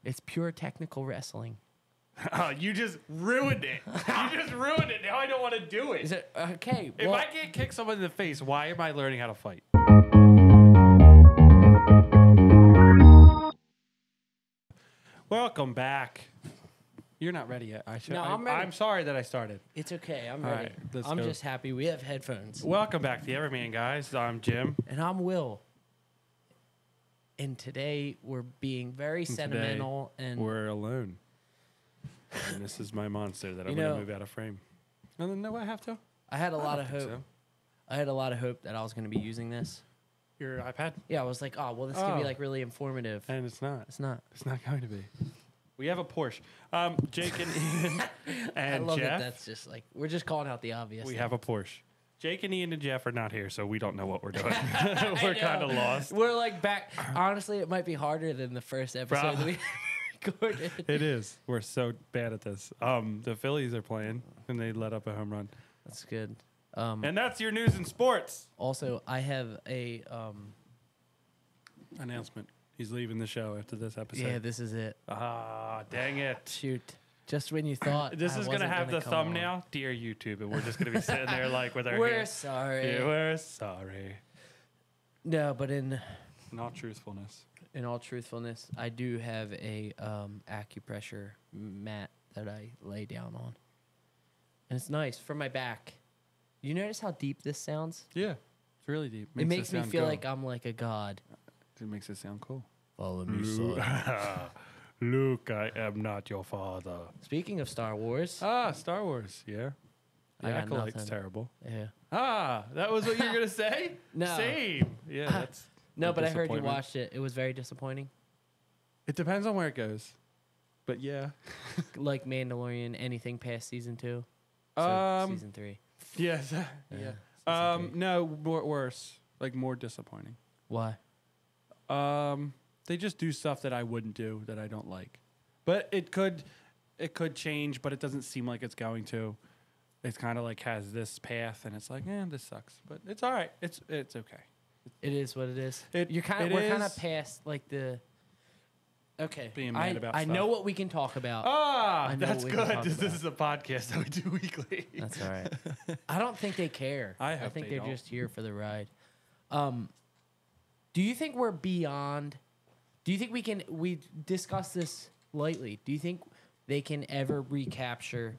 It's pure technical wrestling. Oh, you just ruined it. You just ruined it. Now I don't want to do it. Is it okay? If I can't kick someone in the face, why am I learning how to fight? Welcome back. You're not ready yet. I'm ready. I'm sorry that I started. It's okay. I'm All ready. right, let's I'm go. just happy we have headphones. Welcome back to the Everyman, guys. I'm Jim. And I'm Will. And today we're being very sentimental and We're alone. And this is my monster that I'm You going know- to move out of frame. I don't know I have to. I had a lot of don't think hope. so. I had a lot of hope that I was going to be using this. Your iPad? Yeah, I was like, oh, well, this could be Oh. like really informative. And it's not. It's not. It's not going to be. We have a Porsche. Jake and Ian and I love Jeff. that that's just like, we're just calling out the obvious. We thing. have a Porsche. Jake and Ian and Jeff are not here, so we don't know what we're doing. We're kind of lost. We're like back. Honestly, it might be harder than the first episode that we recorded. It is. We're so bad at this. The Phillies are playing, and they let up a home run. That's good. And that's your news in sports. Also, I have a Announcement. He's leaving the show after this episode. yeah, this is it. Ah, dang it. Shoot. Just when you thought This I is going to wasn't have the come on. thumbnail, Dear YouTube, and we're just going to be sitting there like with our We're hands. sorry. Yeah, we're sorry. No, but in Not truthfulness. all truthfulness, I do have a acupressure mat that I lay down on. And it's nice for my back. You notice how deep this sounds? Yeah, it's really deep. It makes me sound feel cool. like I'm like a god. It makes it sound cool. Follow me, son. Luke, I am not your father. Speaking of Star Wars, Ah, Star Wars, yeah. The I got Acolyte's nothing. terrible. yeah. Ah, that was what you were going to say? No. Same. Yeah, that's No, a but I heard you disappointment. watched it. It was very disappointing. It depends on where it goes. But yeah. Like Mandalorian, anything past season 2. Season 3. Yes. Yeah. Yeah. season 3. No, worse. Like more disappointing. Why? They just do stuff that I wouldn't do that I don't like. But it could change, but it doesn't seem like it's going to. It's kind of like has this path, and it's like, this sucks, but it's all right. It's okay. It is what it is. It- We're kind is. of past like the. Okay. Being mad about I stuff. know what we can talk about. Ah, I know that's what we can good. talk This about. is a podcast that we do weekly. That's all right. I don't think they care. I hope think they they're don't. just here for the ride. Do you think we're beyond? Do you think we discussed this lightly? Do you think they can ever recapture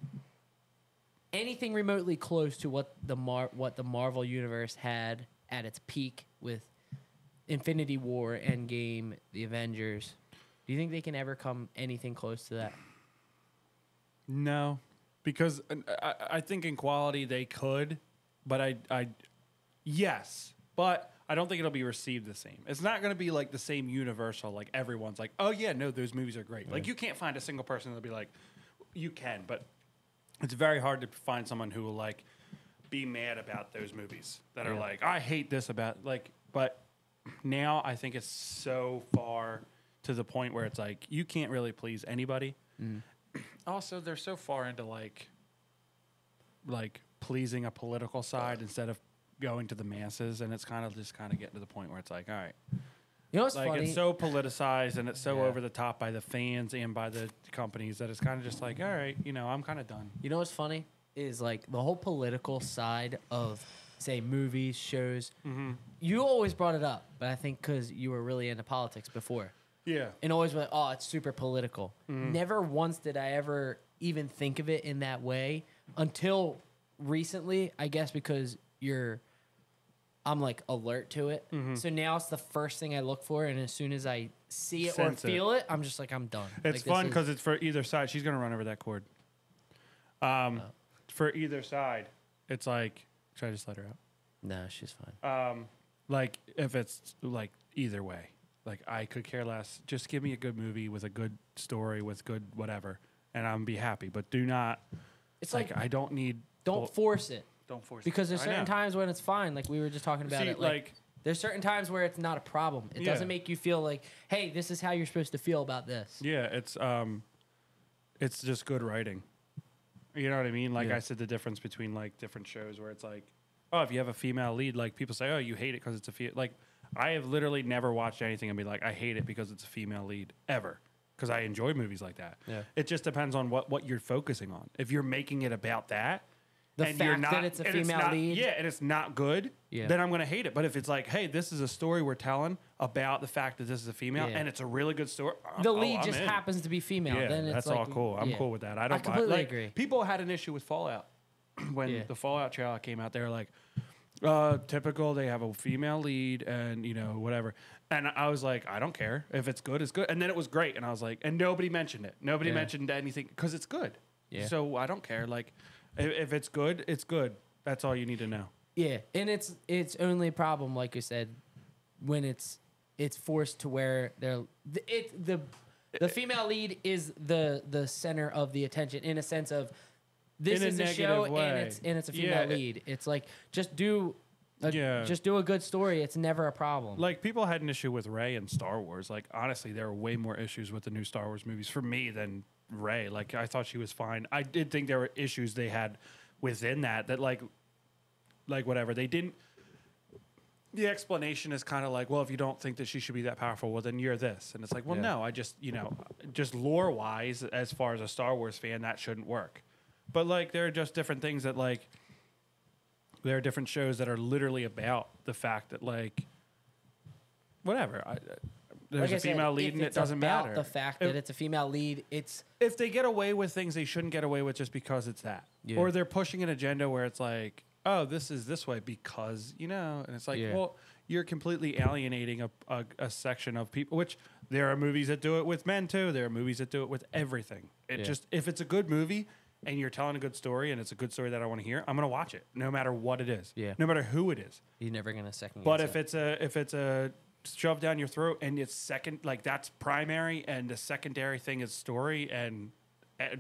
anything remotely close to what the Marvel universe had at its peak with Infinity War, Endgame, the Avengers? Do you think they can ever come anything close to that? No, because I think in quality they could, but yes, but I don't think it'll be received the same. It's not going to be like the same universal. Like everyone's like, oh yeah, no, those movies are great. Like you can't find a single person that'll be like, you can, but it's very hard to find someone who will like be mad about those movies that are like, I hate this about like. But now I think it's so far to the point where it's like you can't really please anybody. Also, they're so far into like pleasing a political side instead of going to the masses, and it's kind of getting to the point where it's like, all right, You know what's like funny? it's so politicized and it's so Yeah. over the top by the fans and by the companies that it's kind of just like, all right, I'm kind of done. You know what's funny is like the whole political side of say movies, shows. You always brought it up, but I think because you were really into politics before, Yeah, and always went, "Oh, it's super political." Never once did I ever even think of it in that way until recently. I guess because I'm like alert to it, so now it's the first thing I look for, and as soon as I see it Sense or feel it, I'm just like, I'm done. it's Like, this fun is- because it's for either side. She's gonna run over that cord. For either side, it's like, should I just let her out? no, she's fine. Like if it's like either way, like I could care less. Just give me a good movie with a good story with good whatever, and I'm be happy. But do not. It's Like like I don't need. don't force it. Don't force it. Because there's I certain know. times when it's fine, like we were just talking about See, it. like There's certain times where it's not a problem. It Yeah. doesn't make you feel like, hey, this is how you're supposed to feel about this. yeah, it's just good writing. You know what I mean? Like Yeah. I said, the difference between like different shows where it's like, oh, if you have a female lead, like people say, oh, you hate it because it's a female. Like I have literally never watched anything and be like, I hate it because it's a female lead ever. because I enjoy movies like that. Yeah. It just depends on what you're focusing on. If you're making it about that, The and fact you're not, that it's a and female not, lead. yeah, and it's not good, Yeah. then I'm gonna hate it. But if it's like, hey, this is a story we're telling about the fact that this is a female, Yeah. and it's a really good story, The lead I'm just in. happens to be female. Yeah, Then it's that's like, all cool. I'm yeah. cool with that. I don't completely like, agree. People had an issue with Fallout when Yeah. the Fallout trailer came out. They were like, typical. They have a female lead, and whatever. And I was like, I don't care if it's good. It's good. And then it was great. And I was like, and nobody mentioned it. Nobody Yeah. mentioned anything because it's good. Yeah. So I don't care. Like, if it's good, it's good. That's all you need to know. Yeah, and it's only a problem, like you said, when it's forced to where the female lead is the center of the attention in a sense of this In a is a negative show way. and it's a female Yeah. lead. It's like just do a good story. It's never a problem. Like, people had an issue with Rey and Star Wars. Like, honestly, there are way more issues with the new Star Wars movies for me than Rey. Like, I thought she was fine. I did think there were issues they had within that like whatever. They didn't. The explanation is kind of like, well, if you don't think that she should be that powerful, well, then you're this. And it's like, well, Yeah. no, I just, just lore-wise, as far as a Star Wars fan, that shouldn't work. But, like, there are just different things that, like, there are different shows that are literally about the fact that, like, whatever. There's Like I a female said, lead, if and it it's doesn't about matter. the fact that it's a female lead, it's If they get away with things they shouldn't get away with just because it's that. Yeah. Or they're pushing an agenda where it's like, oh, this is this way because, and it's like, Yeah. well, you're completely alienating a section of people, which there are movies that do it with men too. There are movies that do it with everything. Yeah. If it's a good movie and you're telling a good story and it's a good story that I want to hear, I'm going to watch it no matter what it is. Yeah. No matter who it is. you're never gonna second. But guess if it's a shoved down your throat and it's second, like, that's primary and the secondary thing is story and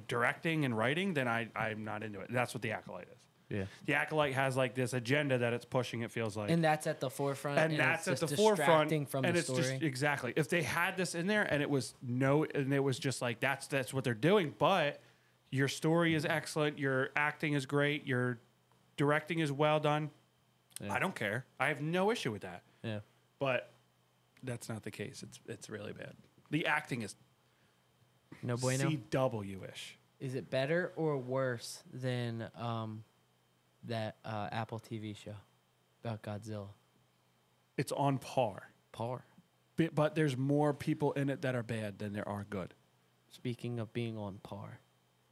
directing and writing, then I'm not into it. That's what The Acolyte is. Yeah. The Acolyte has, like, this agenda that it's pushing, it feels like. and that's at the forefront, And that's it's at the just forefront. distracting from And the it's story. just exactly. If they had this in there and it was just like that's what they're doing, but your story is excellent, your acting is great, your directing is well done. Yeah. I don't care. I have no issue with that. Yeah. But that's not the case. It's really bad. The acting is No bueno. CW-ish. Is it better or worse than that Apple TV show about Godzilla? It's on par. Par. But there's more people in it that are bad than there are good. Speaking of being on par,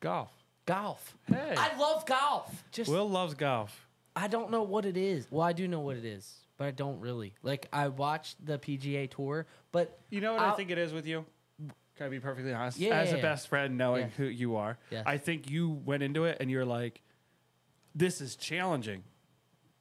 Golf. golf. Hey. I love golf. Just Will loves golf. I don't know what it is. Well, I do know what it is, but I don't really. Like, I watched the PGA Tour, but You know what I think it is with you? Can I be perfectly honest? Yeah, As yeah, a yeah. best friend, knowing Yeah. who you are, Yeah. I think you went into it and you're like, this is challenging.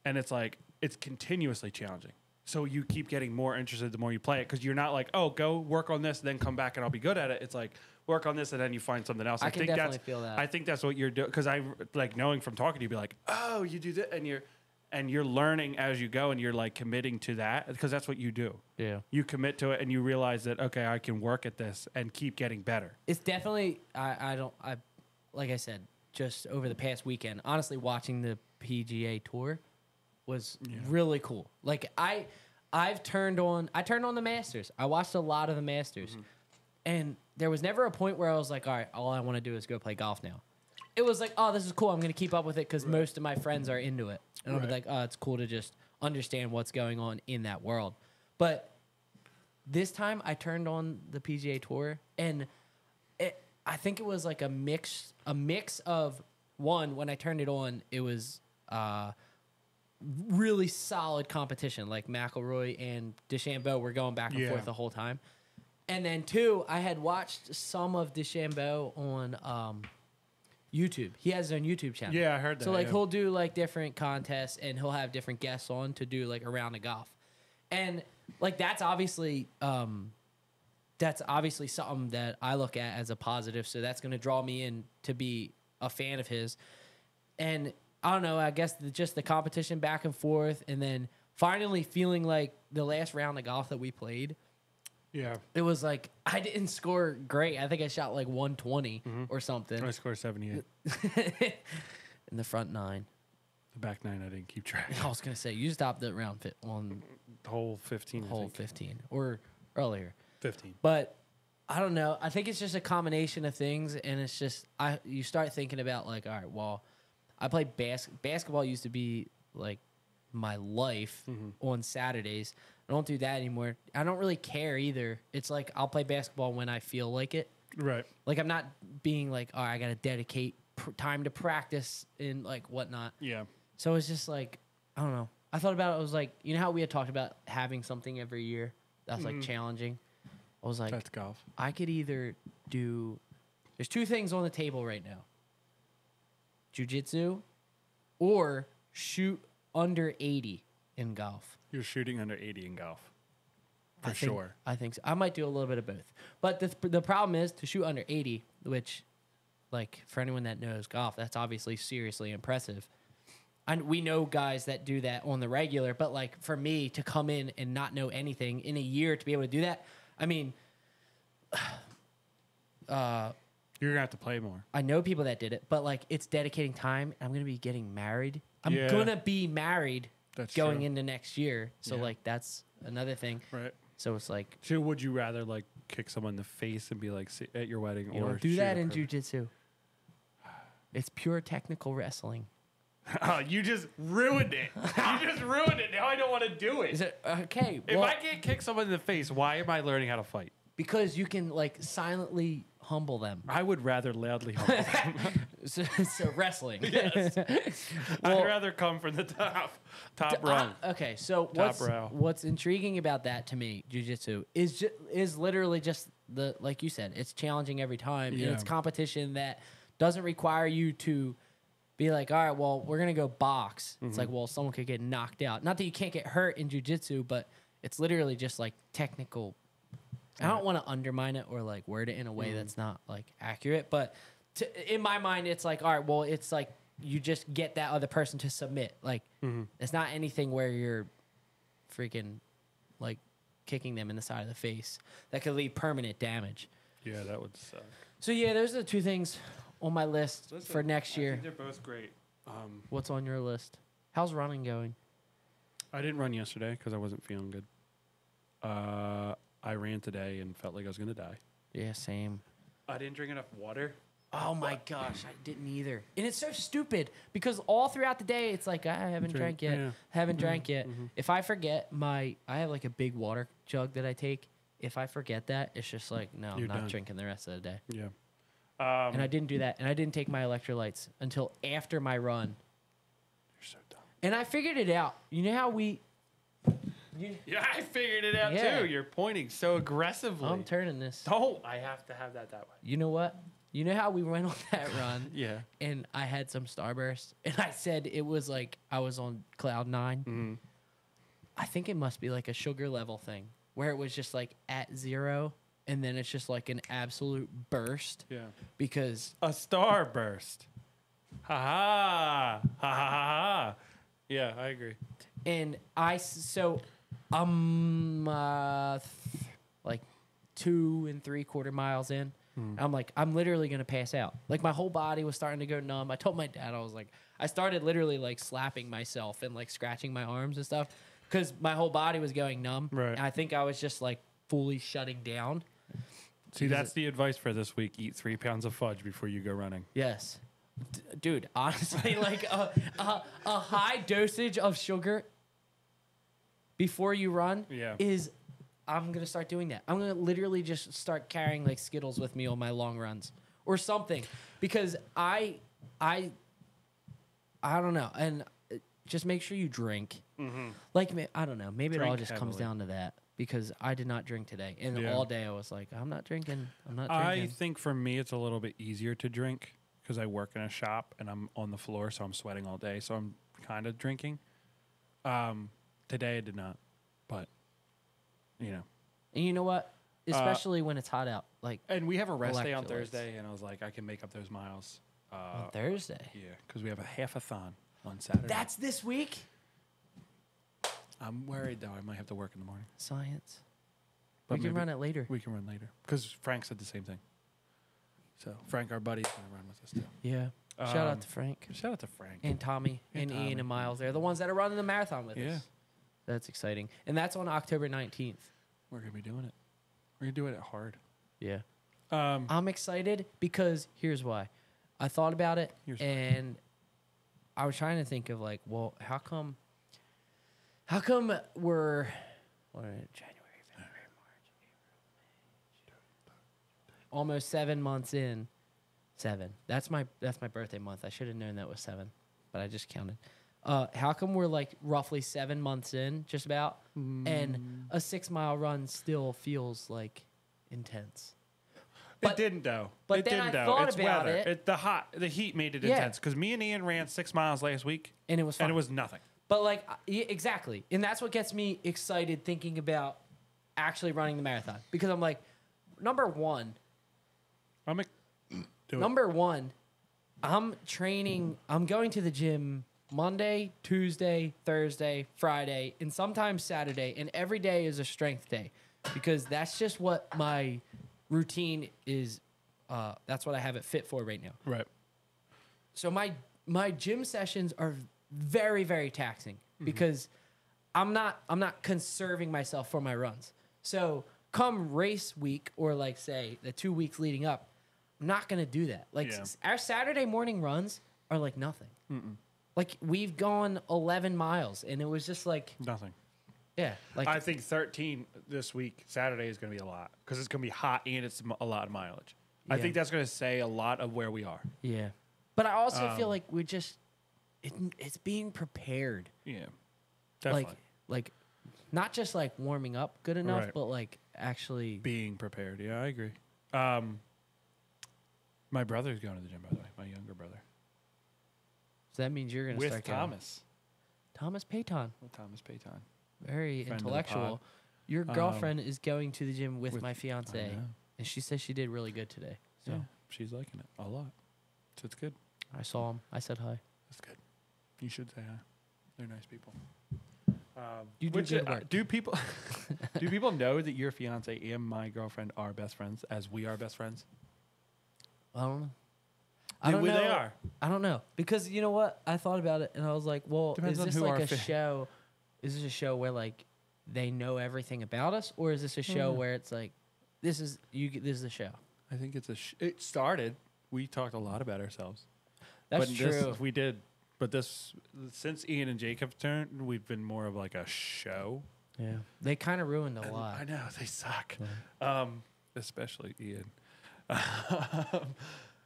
And it's like, it's continuously challenging. So you keep getting more interested the more you play it because you're not like, oh, go work on this, then come back and I'll be good at it. It's like, work on this and then you find something else. I can think definitely that's, feel that. I think that's what you're doing because I like knowing from talking to you, be like, oh, you do that, and you're learning as you go and you're like committing to that because that's what you do. yeah. You commit to it and you realize that, okay, I can work at this and keep getting better. It's definitely I like I said, just over the past weekend, honestly watching the PGA Tour was really cool. Like I turned on the Masters. I watched a lot of the Masters. And there was never a point where I was like, all right, all I want to do is go play golf now. It was like, oh, this is cool. I'm going to keep up with it because most of my friends are into it. And I'll be like, oh, it's cool to just understand what's going on in that world. But this time I turned on the PGA Tour and I think it was like a mix of one, when I turned it on, it was really solid competition. Like McIlroy and DeChambeau were going back and forth the whole time. And then two, I had watched some of DeChambeau on YouTube. He has his own YouTube channel. Yeah, I heard that. So like he'll do like different contests and he'll have different guests on to do like a round of golf. And like that's obviously something that I look at as a positive. So that's going to draw me in to be a fan of his. And I don't know, I guess just the competition back and forth and then finally feeling like the last round of golf that we played, yeah, it was like I didn't score great. I think I shot like 120 or something. I scored 78. In the front nine. The back nine, I didn't keep track. I was going to say, you stopped at round on Hole 15. I hole think. 15 or earlier. 15. But I don't know. I think it's just a combination of things, and it's just you start thinking about like, all right, well, I play basketball used to be like my life on Saturdays. I don't do that anymore. I don't really care either. It's like I'll play basketball when I feel like it. Right. Like I'm not being like, all right, I got to dedicate time to practice and like whatnot. Yeah. So it's just like, I don't know. I thought about it. I was like, you know how we had talked about having something every year that's like challenging? I was like, That's golf. I could either do, there's two things on the table right now. Jiu Jitsu or shoot under 80 in golf. You're shooting under 80 in golf. I think, Sure. I think so. I might do a little bit of both. But the problem is to shoot under 80, which, like, for anyone that knows golf, that's obviously seriously impressive. And we know guys that do that on the regular, but, like, for me to come in and not know anything in a year to be able to do that, I mean, You're going to have to play more. I know people that did it, but, like, it's dedicating time. I'm going to be getting married. I'm Yeah. going to be married That's going true. into next year. So, Yeah. like, that's another thing. Right. So it's like, So would you rather like kick someone in the face and be like at your wedding, you or don't do shoot that a in person? jiu-jitsu. It's pure technical wrestling. Oh, you just ruined it. You just ruined it. Now I don't want to do Is it. it okay? If Well, I can't kick someone in the face, why am I learning how to fight? because you can like silently humble them. I would rather loudly humble them. So wrestling. Yes. Well, I'd rather come from the top rung. okay, so row. what's intriguing about that to me, jiu-jitsu, is literally just the, like you said, it's challenging every time, Yeah. and it's competition that doesn't require you to be like, all right, well, we're gonna go box. It's like, well, someone could get knocked out. Not that you can't get hurt in jiu-jitsu, but it's literally just like technical. I don't want to undermine it or like word it in a way that's not like accurate, but in my mind, it's like, all right, well, it's like you just get that other person to submit. Like, it's not anything where you're freaking like kicking them in the side of the face that could leave permanent damage. Yeah, that would suck. So yeah, those are the two things on my list for next year. They're both great. What's on your list? How's running going? I didn't run yesterday because I wasn't feeling good. I ran today and felt like I was going to die. Yeah, same. I didn't drink enough water. Oh my gosh, I didn't either. And it's so stupid because all throughout the day, it's like, I haven't drank yet. Yeah. Haven't drank yet. If I forget I have like a big water jug that I take. If I forget that, it's just like, no, You're I'm not done. drinking the rest of the day. Yeah. And I didn't do that. And I didn't take my electrolytes until after my run. You're so dumb. And I figured it out. You know how Yeah, I figured it out Yeah. too. You're pointing so aggressively. I'm turning this. Don't. I have to have that way. You know what? You know how we went on that run? Yeah. And I had some Starburst, and I said it was like I was on cloud 9. I think it must be like a sugar level thing where it was just like at 0, and then it's just like an absolute burst. Yeah. Because A starburst. Ha ha. Ha ha ha ha. Yeah, I agree. and like 2 3/4 miles in. I'm like, I'm literally gonna pass out. Like my whole body was starting to go numb. I told my dad, I was like, I started literally like slapping myself and like scratching my arms and stuff because my whole body was going numb. Right. And I think I was just like fully shutting down. See, that's the advice for this week. Eat 3 pounds of fudge before you go running. Yes, dude. Honestly, like a high dosage of sugar before you run Yeah. is. I'm gonna start doing that. I'm gonna literally just start carrying like Skittles with me on my long runs or something, because I don't know, and just make sure you drink. Like I don't know, maybe it all Drink just comes heavily. down to that, because I did not drink today, and Yeah. all day I was like, I'm not drinking. I'm not I drinking. think for me, it's a little bit easier to drink because I work in a shop and I'm on the floor, so I'm sweating all day. So I'm kind of drinking. Today I did not, but you know. And you know what? Especially when it's hot out, like And we have a rest day on Electrolytes. Thursday, and I was like, I can make up those miles. on Thursday. Yeah, because we have a half-a-thon on Saturday. That's this week. I'm worried though. I might have to work in the morning. Science. But We can maybe run it later. We can run later because Frank said the same thing. So Frank, our buddy's gonna run with us too. Yeah. Shout out Um, to Frank Shout out to Frank. and Tommy And and Ian Tommy. and Miles. They're the ones that are running the marathon with Yeah. us. That's exciting. And that's on October 19th. We're gonna be doing it. We're gonna do it hard. Yeah. Um, I'm excited because here's why. I thought about it and I was trying to think of like, well, how come we're January, February, March, April, May, almost 7 months in. 7. That's my birthday month. I should have known that was 7, but I just counted. How come we're like roughly 7 months in, just about, and a 6-mile run still feels like intense? It didn't though. But it then didn't I though. thought It's about weather. it. The heat made it Yeah. intense. Because me and Ian ran 6 miles last week, And it was fun. and it was nothing. But like exactly, and that's what gets me excited thinking about actually running the marathon because I'm like, number one, I'm training. I'm going to the gym Monday, Tuesday, Thursday, Friday, and sometimes Saturday, and every day is a strength day because that's just what my routine is. That's what I have it fit for right now. Right. So my gym sessions are very, very taxing because I'm not conserving myself for my runs. So come race week or like say the 2 weeks leading up, I'm not gonna do that. Like our Saturday morning runs are like nothing. Like we've gone 11 miles and it was just like Nothing. yeah. Like I think 13 this week, Saturday, is going to be a lot. Because it's going to be hot and it's a lot of mileage. I Yeah. think that's going to say a lot of where we are. yeah. But I also feel like we're just it's being prepared. Yeah. Definitely. Like not just like warming up good enough, Right. but like actually Being prepared. Yeah, I agree. My brother's going to the gym, by the way. My younger brother. so that means you're gonna With start going. Thomas. Thomas Payton. With Thomas Payton. Very Friend of the pod. intellectual. Your girlfriend is going to the gym with my fiance, I know. and she says she did really good today. So Yeah, she's liking it a lot. So it's good. I saw him. I said hi. That's good. You should say hi. They're nice people. You do good work. Do people do people know that your fiance and my girlfriend are best friends as we are best friends? I don't know. I don't know. They are. I don't know because you know what? I thought about it and I was like, well, Depends on is this who like our a show? Is this a show where like they know everything about us, or is this a show where it's like this is the show? I think it's it started. We talked a lot about ourselves. That's but true. We did. But this since Ian and Jake have turned, we've been more of like a show. Yeah, they kind of ruined a lot. I know they suck. Especially Ian.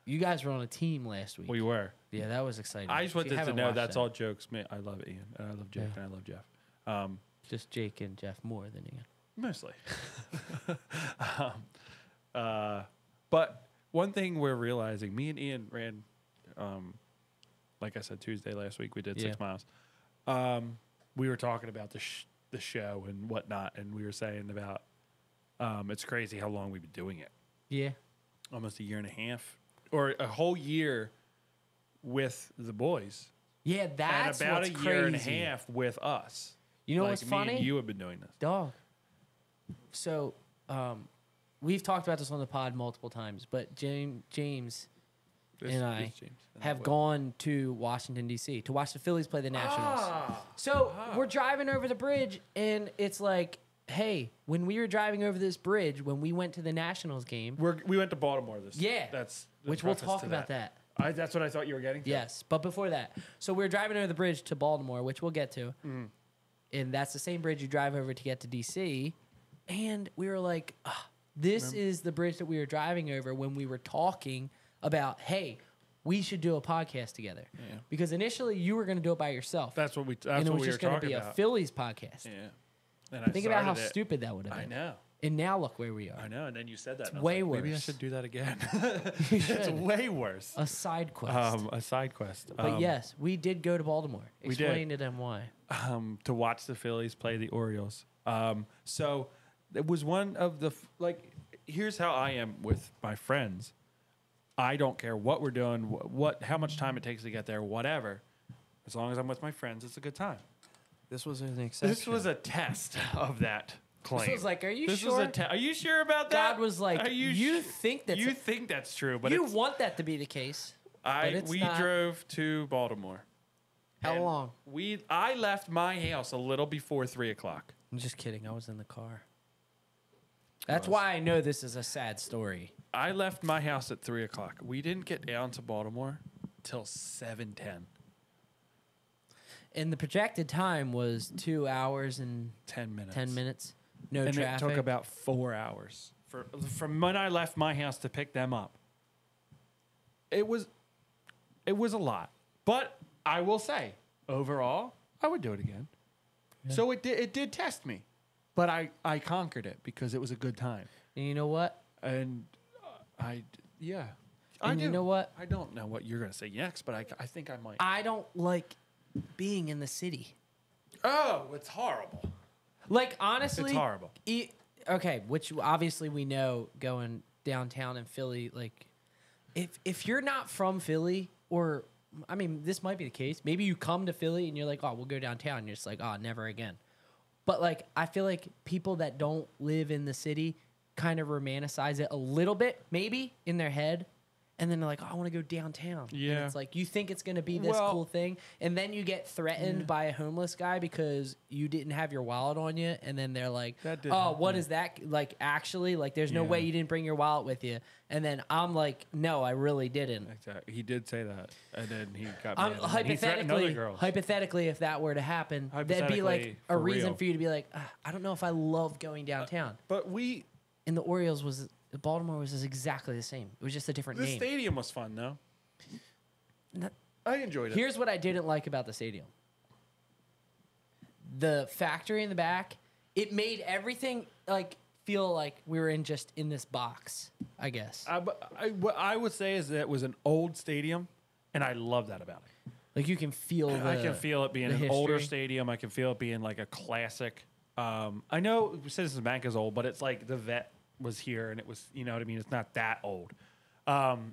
You guys were on a team last week. We were. Yeah, that was exciting. I just If you wanted to haven't know watched that's that, all jokes. I love Ian. And I love Jake. Yeah. And I love Jeff. Just Jake and Jeff more than Ian. Mostly. But one thing we're realizing, me and Ian ran, like I said, Tuesday last week, we did 6 miles. We were talking about the show and whatnot, and we were saying about it's crazy how long we've been doing it. Yeah. Almost a year and a half, or a whole year with the boys. Yeah, that's and about what's a crazy. year and a half with us. You know like what's me funny? And you have been doing this. Dog. So, we've talked about this on the pod multiple times, but James and I have gone to Washington, D.C. to watch the Phillies play the Nationals. So we're driving over the bridge, and it's like, hey, when we were driving over this bridge, when we went to the Nationals game. We went to Baltimore this. Yeah. That's the which we'll preface talk to about that. That's what I thought you were getting to. Yes, but before that. So we were driving over the bridge to Baltimore, which we'll get to. And that's the same bridge you drive over to get to D.C. And we were like, this is the bridge that we were driving over when we were talking about, hey, we should do a podcast together. Yeah. Because initially you were going to do it by yourself. That's what we. That's and it what was we just were going to talking be about. a Phillies podcast. Yeah. And I Think about how started it. stupid that would have I been. know. And now look where we are. I know. And then you said that. It's and I was way like, Maybe I worse. should do that again. You It's should. way worse. A side quest. A side quest. But yes, we did go to Baltimore. We did. Explain to them why. To watch the Phillies play the Orioles. So it was one of the here's how I am with my friends. I don't care what we're doing, how much time it takes to get there, whatever. As long as I'm with my friends, it's a good time. This was an exception. This was a test of that claim. This was like, are you This sure? was are you sure about that? God was like, Are you think that's you think that's true, but you it's, want that to be the case. but it's we not. drove to Baltimore. How And long? I left my house a little before 3:00. I'm just kidding. I was in the car. That's why I know this is a sad story. I left my house at 3 o'clock. We didn't get down to Baltimore till 7:10. And the projected time was 2 hours and 10 minutes. 10 minutes. No And traffic. it took about 4 hours from when I left my house to pick them up. It was a lot. But I will say, overall, I would do it again. Yeah. So it did test me. But I conquered it because it was a good time. And you know what? And yeah. And you know what? I don't know what you're going to say next, but I think I might. I don't like being in the city. Oh, it's horrible. Like, honestly. It's horrible. Okay, which obviously we know going downtown in Philly, like, if you're not from Philly, or, I mean, this might be the case. Maybe you come to Philly and you're like, oh, we'll go downtown. And you're just like, oh, never again. But, like, I feel like people that don't live in the city kind of romanticize it a little bit, maybe, in their head. And then they're like, oh, I want to go downtown. Yeah. And it's like, you think it's going to be this cool thing. And then you get threatened by a homeless guy because you didn't have your wallet on you. And then they're like, oh, what is that? Like, actually, like, there's no way you didn't bring your wallet with you. And then I'm like, no, I really didn't. Exactly. He did say that. And then he got mad. Hypothetically, if that were to happen, that'd be like a reason for you to be like, I don't know if I love going downtown. But And the Orioles Baltimore was exactly the same. It was just a different name. The stadium was fun, though. I enjoyed it. Here's what I didn't like about the stadium. The factory in the back, it made everything like feel like we were in this box, I guess. What I would say is that it was an old stadium, and I love that about it. Like you can feel I can feel it being an older stadium. I can feel it being like a classic. I know Citizens Bank is old, but it's like the vet was here, and it was, you know what I mean? It's not that old.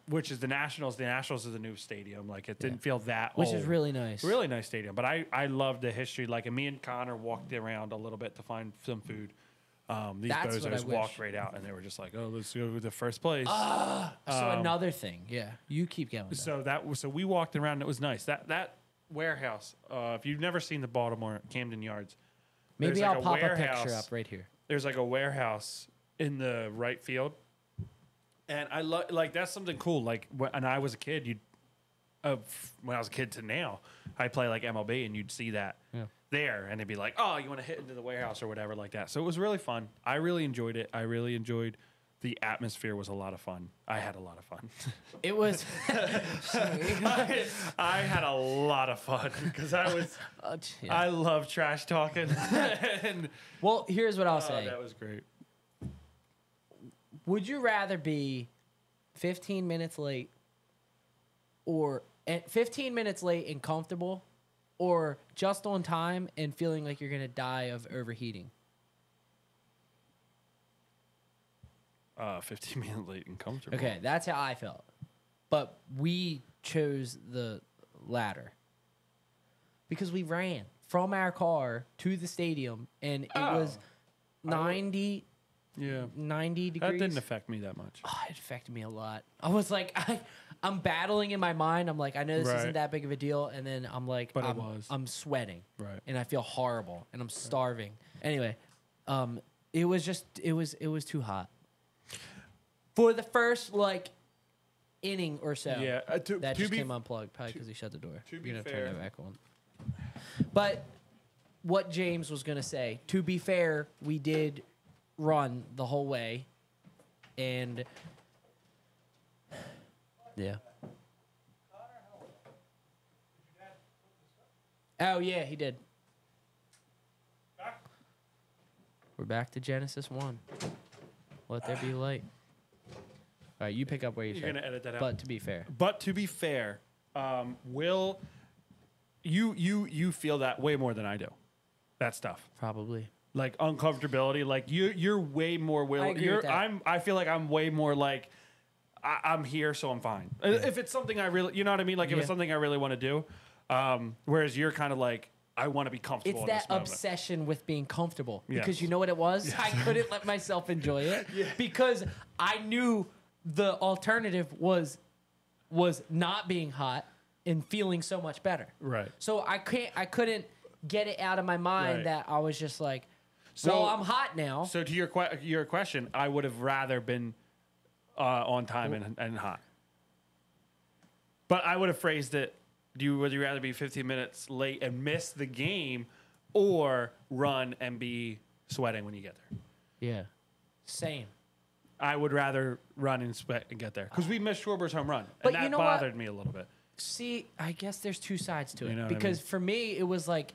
Which is the Nationals. The Nationals is a new stadium. Like, it didn't feel that old. Which is really nice. Really nice stadium. But I love the history. Like, and me and Connor walked around a little bit to find some food. These bozos walked right out, and they were just like, oh, let's go to the first place. So another thing. Yeah. You keep going. So we walked around, and it was nice. That warehouse, if you've never seen the Baltimore Camden Yards, maybe I'll pop a picture up right here. There's like a warehouse in the right field, and I like that's something cool. Like when I was a kid, when I was a kid to now, I play like MLB, and you'd see that there, and it'd be like, oh, you want to hit into the warehouse or whatever like that. So it was really fun. I really enjoyed it. I really enjoyed the atmosphere. Was a lot of fun. I had a lot of fun. It was. I had a lot of fun because I love trash talking. And, well, here's what I'll say. That was great. Would you rather be 15 minutes late or 15 minutes late and comfortable, or just on time and feeling like you're going to die of overheating? 15 minutes late and comfortable. Okay, that's how I felt. But we chose the latter because we ran from our car to the stadium, and it was 90 degrees. That didn't affect me that much. Oh, it affected me a lot. I was like, I'm battling in my mind. I'm like, I know this isn't that big of a deal. And then I'm like, but I'm sweating. Right. And I feel horrible. And I'm starving. Anyway, it was too hot. For the first, like, inning or so. Yeah. That just came unplugged, probably because he shut the door. To be You're fair. turn that back on. But what James was going to say, to be fair, we did run the whole way, and yeah. Oh yeah, he did. We're back to Genesis 1. Let there be light. All right, you pick up where you You're gonna edit that out. But to be fair, Will, you feel that way more than I do. That stuff. probably. Like uncomfortability, like you're way more I agree with that. I feel like I'm way more like I'm here, so I'm fine. If it's something I really, you know what I mean? Like if it's something I really want to do, whereas you're kind of like, I want to be comfortable. It's that obsession with being comfortable because you know what it was? I couldn't let myself enjoy it because I knew the alternative was not being hot and feeling so much better. Right. So I couldn't get it out of my mind that I was just like, well, I'm hot now. So to your question, I would have rather been on time and hot. But I would have phrased it, would you rather be 15 minutes late and miss the game or run and be sweating when you get there? Yeah. Same. I would rather run and sweat and get there. Because we missed Schwarber's home run. But And you that know bothered me a little bit. See, I guess there's two sides to it. You know what I Because mean? for me, it was like,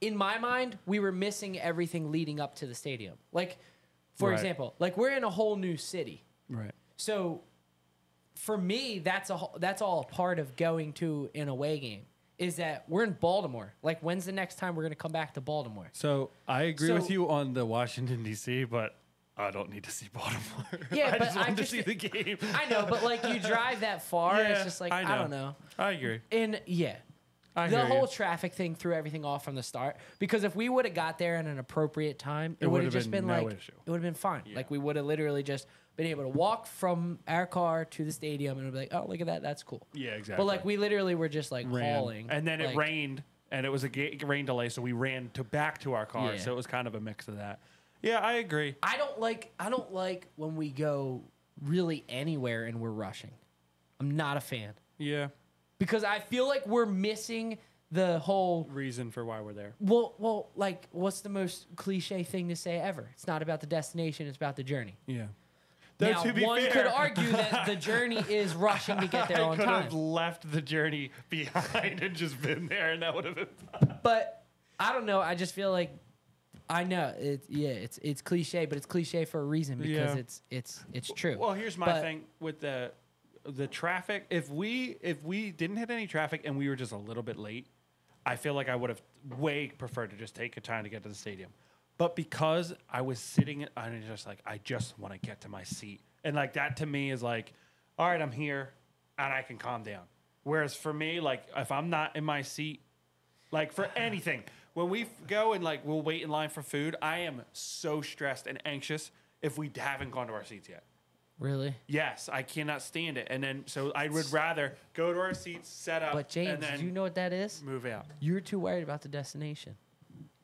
in my mind, we were missing everything leading up to the stadium. Like, for Right. example, like we're in a whole new city. Right. So for me, that's all a part of going to an away game. Is that we're in Baltimore. Like, when's the next time we're going to come back to Baltimore? So I agree So- with you on the Washington, D.C., but I don't need to see Baltimore. Yeah, I but just want to see the game. I know, but like you drive that far, it's Yeah, just like, I I don't know. I agree. And yeah, I the hear whole you. traffic thing threw everything off from the start. Because if we would have got there at an appropriate time, it would have just been no like, issue. it would have been fine. Yeah. Like we would have literally just been able to walk from our car to the stadium and it'd be like, oh, look at that, that's cool. Yeah, exactly. But like we literally were just like ran. hauling, And then it like, rained, and it was a rain delay, so we ran back to our car. Yeah. So it was kind of a mix of that. Yeah, I agree. I don't like when we go really anywhere and we're rushing. I'm not a fan Yeah. because I feel like we're missing the whole. Reason for why we're there. Well, like what's the most cliche thing to say ever? It's not about the destination; it's about the journey. Yeah. Now, one could argue that the journey is rushing to get there I on could time. have left the journey behind and just been there, and that would have been fun. But I don't know. I just feel like I know it's cliche, but it's cliche for a reason because Yeah. it's true. Well, here's my But- thing with the traffic. If we didn't hit any traffic and we were just a little bit late, I feel like I would have way preferred to just take a time to get to the stadium. But because I was sitting, I was just like, I just want to get to my seat, and like that to me is like, all right, I'm here, and I can calm down. Whereas for me, like if I'm not in my seat, like for anything, when we go and like we'll wait in line for food, I am so stressed and anxious if we haven't gone to our seats yet. Really? Yes, I cannot stand it. And then so I would rather go to our seats, set up, But James, and then do you know what that is? move out. You're too worried about the destination.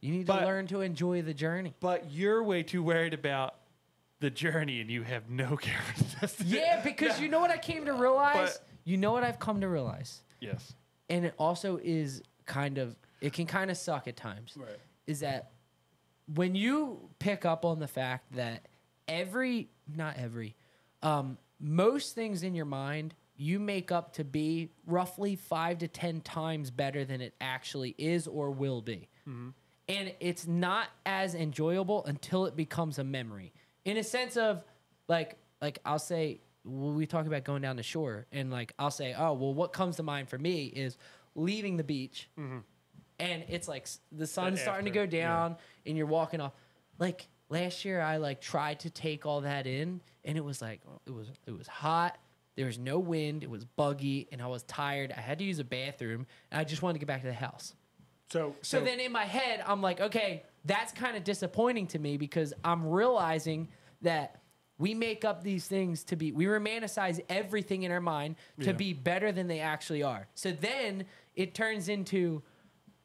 You need to But- learn to enjoy the journey. But you're way too worried about the journey, and you have no care for the destination. Yeah, because you know what I came to realize? But- You know what I've come to realize? Yes. And it also is it can kind of suck at times. Right. Is that when you pick up on the fact that most things in your mind you make up to be roughly 5 to 10 times better than it actually is or will be. Mm-hmm. And it's not as enjoyable until it becomes a memory. In a sense of like I'll say when we talk about going down the shore and like I'll say, oh, well, what comes to mind for me is leaving the beach and it's like the sun's starting to after, go down and you're walking off. Like last year I like tried to take all that in and it was like it was hot. There was no wind. It was buggy and I was tired. I had to use a bathroom and I just wanted to get back to the house. So then in my head, I'm like, okay, that's kind of disappointing to me because I'm realizing that we make up these things we romanticize everything in our mind to be better than they actually are. So then it turns into,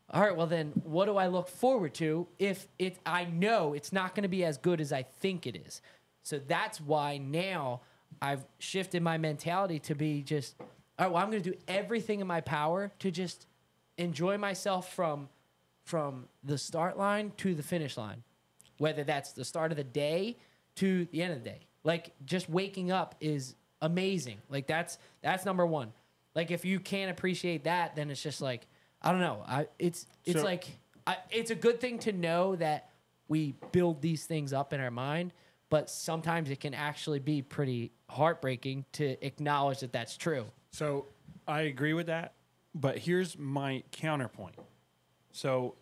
all right, well then what do I look forward to if I know it's not going to be as good as I think it is. So that's why now I've shifted my mentality to be just, all right, well, I'm going to do everything in my power to just enjoy myself from the start line to the finish line, whether that's the start of the day to the end of the day. Like just waking up is amazing. Like that's number one. Like if you can't appreciate that, then it's just like I don't know. It's a good thing to know that we build these things up in our mind, but sometimes it can actually be pretty heartbreaking to acknowledge that that's true. So I agree with that, but here's my counterpoint. So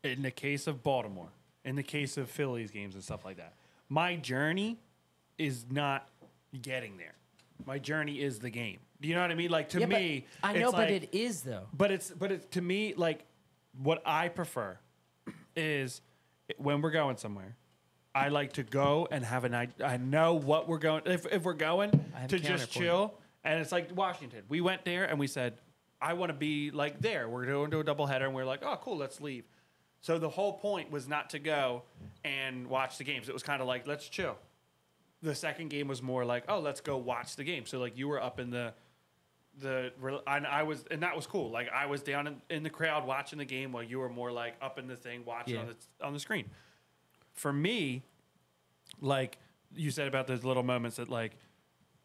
in the case of Baltimore, in the case of Phillies games and stuff like that, my journey is not getting there. My journey is the game. Do you know what I mean? Like to me, I know, it's but like, it is though. But it's to me like what I prefer is when we're going somewhere. I like to go and have I know what we're going. If we're going to just chill, and it's like Washington. We went there and we said, I want to be like there. We're going to a doubleheader, and we're like, oh, cool, let's leave. So the whole point was not to go and watch the games. It was kind of like, let's chill. The second game was more like, oh, let's go watch the game. So like you were up in and I was, and that was cool. Like I was down in the crowd watching the game while you were more like up in the thing watching on the screen. For me, like you said about those little moments that like,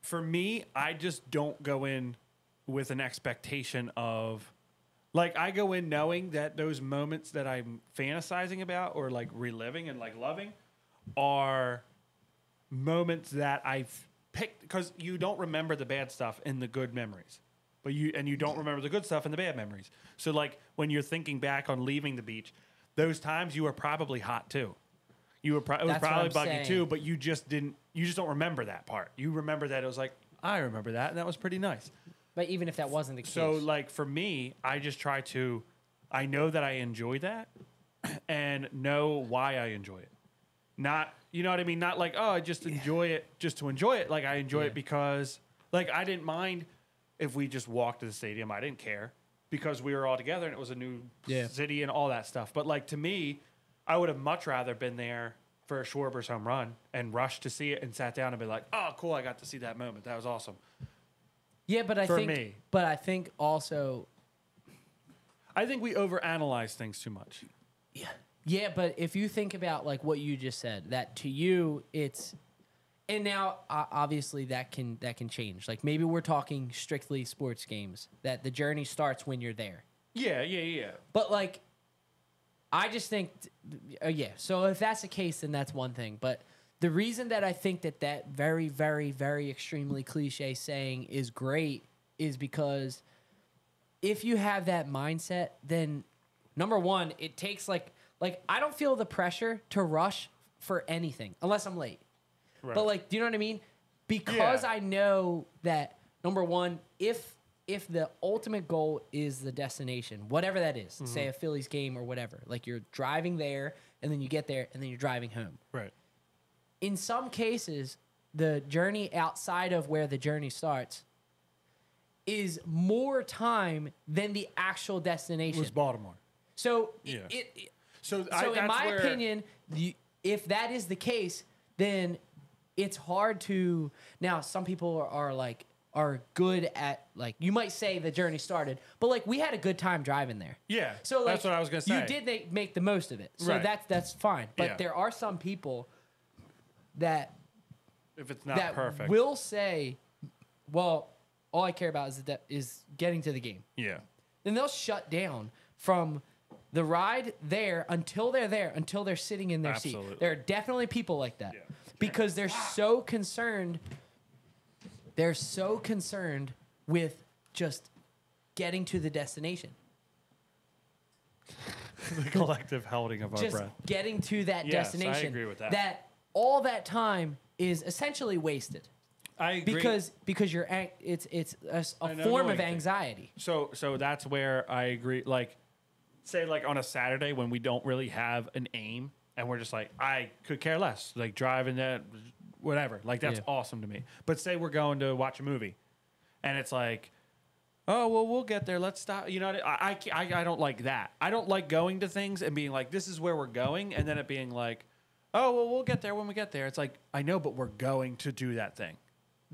for me, I just don't go in with an expectation of, like, I go in knowing that those moments that I'm fantasizing about or like reliving and like loving are moments that I've picked, because you don't remember the bad stuff in the good memories, but you don't remember the good stuff in the bad memories. So like when you're thinking back on leaving the beach, those times you were probably hot too. It was probably buggy too, but you just don't remember that part. You remember that it was like, I remember that, and that was pretty nice. But even if that wasn't the case. So, like, for me, I just try to, I know that I enjoy that and know why I enjoy it. Not, you know what I mean? Not like, oh, I just enjoy it just to enjoy it. Like, I enjoy it because, like, I didn't mind if we just walked to the stadium. I didn't care because we were all together and it was a new city and all that stuff. But, like, to me, I would have much rather been there for a Schwarber's home run and rushed to see it and sat down and be like, oh, cool, I got to see that moment. That was awesome. Yeah, but I think also, I think we overanalyze things too much. Yeah. Yeah, but if you think about like what you just said, that to you it's, and now obviously that can change. Like maybe we're talking strictly sports games, that the journey starts when you're there. Yeah. But like, I just think, so if that's the case, then that's one thing. But the reason that I think that very, very, very extremely cliche saying is great is because if you have that mindset, then number one, it takes like I don't feel the pressure to rush for anything unless I'm late. Right. But like, do you know what I mean? Because I know that number one, if the ultimate goal is the destination, whatever that is, say a Phillies game or whatever, like you're driving there and then you get there and then you're driving home. Right. In some cases, the journey outside of where the journey starts is more time than the actual destination. It was Baltimore. So, So in my opinion, if that is the case, then it's hard to. Now, some people are good at, like, you might say the journey started, but like we had a good time driving there. Yeah. So like, that's what I was gonna say. You did make the most of it, so that's fine. But there are some people that, if it's not perfect, will say, well, all I care about is getting to the game. Yeah. Then they'll shut down from the ride there until they're sitting in their seat. There are definitely people like that because they're so concerned. They're so concerned with just getting to the destination. The collective holding of our breath. Just getting to that destination. I agree with that. That all that time is essentially wasted. I agree. Because it's a form of anxiety. So that's where I agree. Like, say like on a Saturday when we don't really have an aim and we're just like, I could care less. Like driving that, whatever. Like that's awesome to me. But say we're going to watch a movie and it's like, oh, well, we'll get there. Let's stop. You know, I don't like that. I don't like going to things and being like, this is where we're going. And then it being like, oh, well, we'll get there when we get there. It's like, I know, but we're going to do that thing.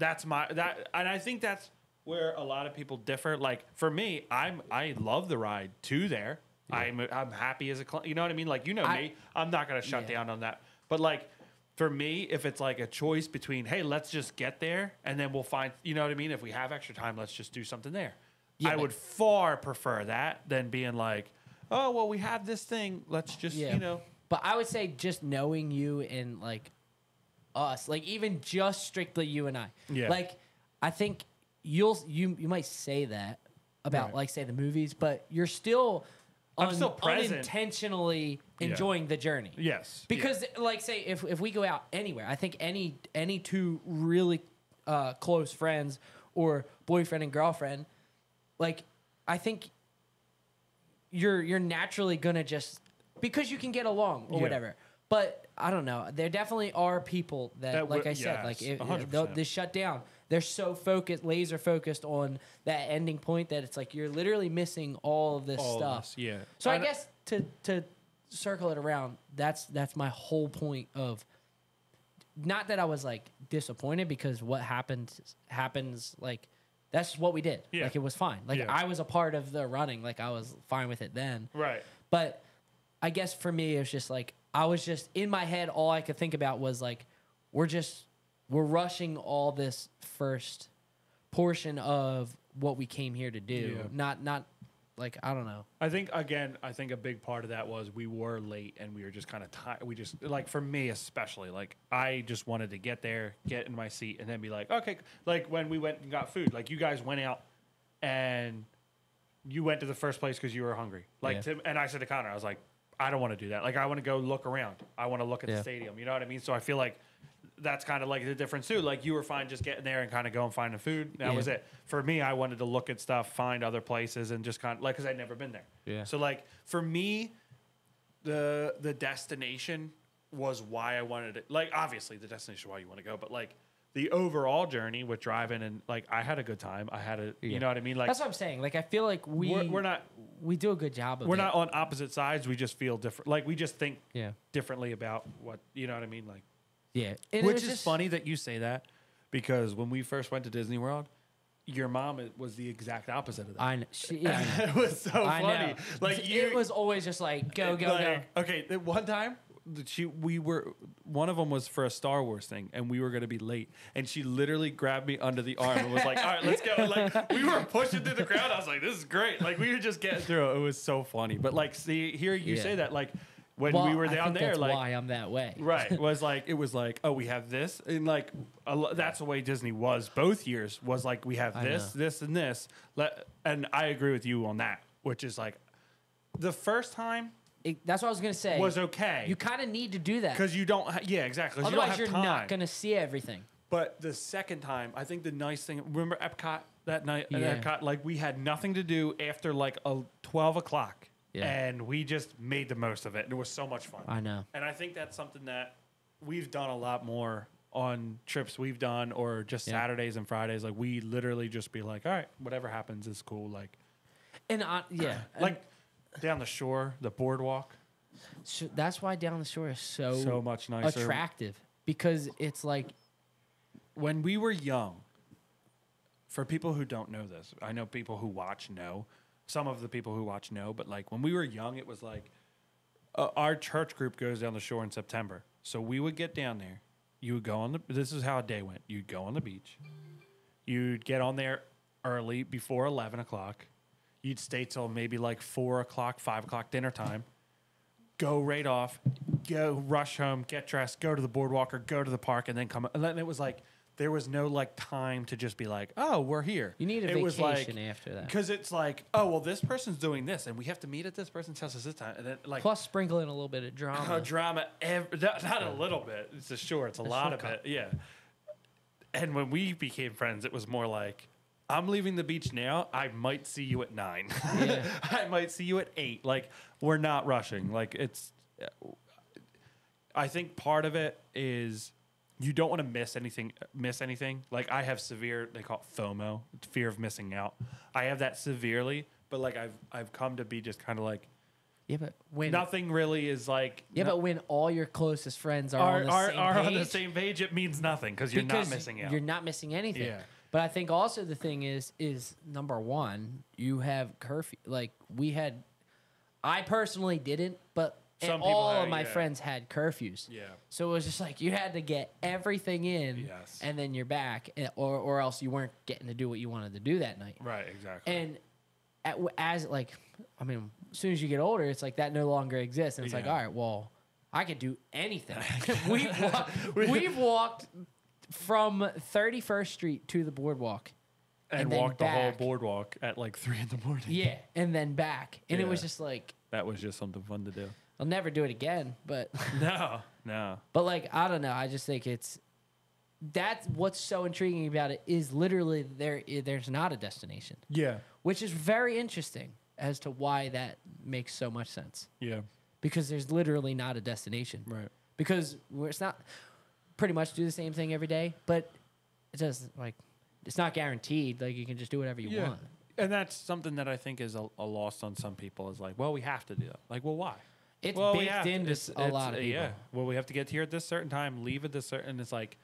And I think that's where a lot of people differ. Like for me, I love the ride to there. Yeah. I'm happy as a client. You know what I mean? Like, you know me, I'm not going to shut down on that. But like for me, if it's like a choice between, hey, let's just get there and then we'll find, you know what I mean? If we have extra time, let's just do something there. Yeah, I would far prefer that than being like, oh, well, we have this thing. Let's just, you know. But I would say just knowing you and like us, like even just strictly you and I. Yeah. Like I think you might say that about like say the movies, but you're still still present. Unintentionally enjoying the journey. Yes. Because like say if we go out anywhere, I think any two really close friends or boyfriend and girlfriend, like I think you're naturally gonna just, because you can get along or whatever. But I don't know. There definitely are people that like I said, like they shut down. They're so focused, laser focused on that ending point that it's like you're literally missing all of this stuff. Yeah. So I guess to circle it around, that's my whole point of, not that I was like disappointed, because what happens, like that's just what we did. Yeah. Like it was fine. Like Yeah. I was a part of the running. Like I was fine with it then. Right. But I guess for me, it was just like, I was just in my head, all I could think about was like, we're rushing all this first portion of what we came here to do. Yeah. Not like, I don't know. I think a big part of that was we were late and we were just kind of tired. We just, like, for me especially, like I just wanted to get there, get in my seat, and then be like, okay. Like when we went and got food, like you guys went out and you went to the first place because you were hungry. Like and I said to Connor, I was like, I don't want to do that. Like I want to go look around. I want to look at the stadium. You know what I mean? So I feel like that's kind of like the difference too. Like you were fine just getting there and kind of going finding food. That was it. For me, I wanted to look at stuff, find other places, and just kind of like, because I'd never been there. Yeah. So like for me, the destination was why I wanted it. Like obviously the destination why you want to go, but like the overall journey with driving, and like I had a good time. I had a you know what I mean? Like that's what I'm saying. Like I feel like we're not we do a good job of we're it. not on opposite sides. We just feel different. Like we just think Yeah. differently about what you know what I mean? Like Yeah. And it which was is just funny that you say that, because when we first went to Disney World, your mom was the exact opposite of that. I know. Yeah, I know. It was so I funny. know. Like it was always just like go. Okay, the one time one of them was for a Star Wars thing, and we were going to be late, and she literally grabbed me under the arm and was like, "All right, let's go." Like we were pushing through the crowd. I was like, "This is great!" Like we were just getting through it. It was so funny. But like, see, here you say that like. When we were down there, that's like why I'm that way. right, it was like, oh, we have this, and like that's the way Disney was both years. Was like we have this, and this. And I agree with you on that, which is like the first time. That's what I was gonna say. Was okay. You kind of need to do that Because you don't. Yeah, exactly. Otherwise, you you're don't have time. not gonna see everything. But the second time, I think the nice thing. Remember Epcot that night? Yeah. At Epcot, like we had nothing to do after like 12 o'clock. Yeah. And we just made the most of it. And it was so much fun. I know. And I think that's something that we've done a lot more on trips we've done, or just Saturdays and Fridays. Like we literally just be like, all right, whatever happens is cool. Like, And like down the shore, the boardwalk. So that's why down the shore is So much nicer. attractive, because it's like when we were young, for people who don't know this, I know people who watch know. Some of the people who watch know, but like when we were young, it was like our church group goes down the shore in September. So we would get down there. You would go on this is how a day went. You'd go on the beach. You'd get on there early, before 11 o'clock. You'd stay till maybe like 4 o'clock, 5 o'clock, dinner time. Go right off, go rush home, get dressed, go to the boardwalk or go to the park, and then come. And then it was like, there was no like time to just be like, oh, we're here. you need a it was vacation like, after that. because it's like, oh, well, this person's doing this, and we have to meet at this person's house at this time, and then like Plus, sprinkle in a little bit of drama. drama. Not a little bit. It's a sure. It's a lot of it. Yeah. And when we became friends, it was more like, I'm leaving the beach now. I might see you at 9. Yeah. I might see you at 8. Like we're not rushing. Like it's. I think part of it is. You don't want to miss anything. Like I have severe, they call it FOMO, fear of missing out. I have that severely, but like I've come to be just kind of like, Yeah, but when nothing really is like. but when all your closest friends are on the same page, it means nothing because you're not missing out. You're not missing anything. Yeah. But I think also the thing is number one, you have curfew. Like I personally didn't, but Some all people of my yeah. friends had curfews. Yeah. So it was just like you had to get everything in, Yes. and then you're back, or else you weren't getting to do what you wanted to do that night. Right. Exactly. And as soon as you get older, it's like that no longer exists, and it's like, Yeah. all right, well, I could do anything. We've walked from 31st Street to the boardwalk, and then walked the whole back. boardwalk at like 3 a.m. Yeah, and then back, and it was Yeah. just like That was just something fun to do. I'll never do it again. But No. but like I don't know. I just think that's what's so intriguing about it is literally there's not a destination, Yeah. which is very interesting as to why that makes so much sense. Yeah. Because there's literally not a destination. Right. Because it's not pretty much do the same thing every day, but it does it's not guaranteed. Like you can just do whatever you want. And that's something that I think is a loss on some people is like, well, we have to do that. Like, well, why? It's well, baked into a lot of people. Yeah. Well, we have to get here at this certain time, leave at this certain, and it's like,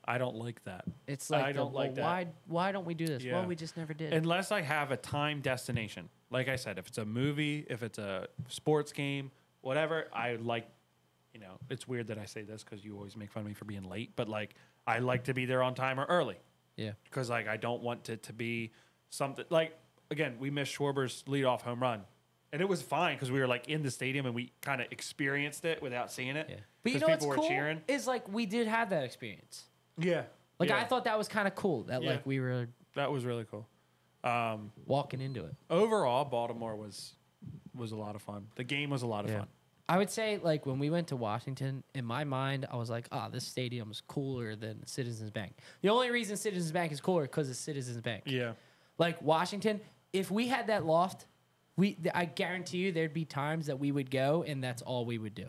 I don't like that. It's like I don't like that. Why don't we do this? Yeah. Well, we just never did. Unless I have a time destination. Like I said, if it's a movie, if it's a sports game, whatever, I like, you know, it's weird that I say this because you always make fun of me for being late, but like, I like to be there on time or early. Yeah. Because like, I don't want it to be something like, again, we missed Schwarber's leadoff home run. And it was fine because we were like in the stadium and we kind of experienced it without seeing it. Yeah. But you know what's cool cheering. Is like we did have that experience. Yeah. Like yeah. I thought that was kind of cool that like we were that was really cool. Walking into it. Overall, Baltimore was a lot of fun. The game was a lot of fun. I would say like when we went to Washington, in my mind, I was like, this stadium's cooler than Citizens Bank. The only reason Citizens Bank is cooler because it's Citizens Bank. Yeah. Like Washington, if we had that loft, I guarantee you there'd be times that we would go and that's all we would do.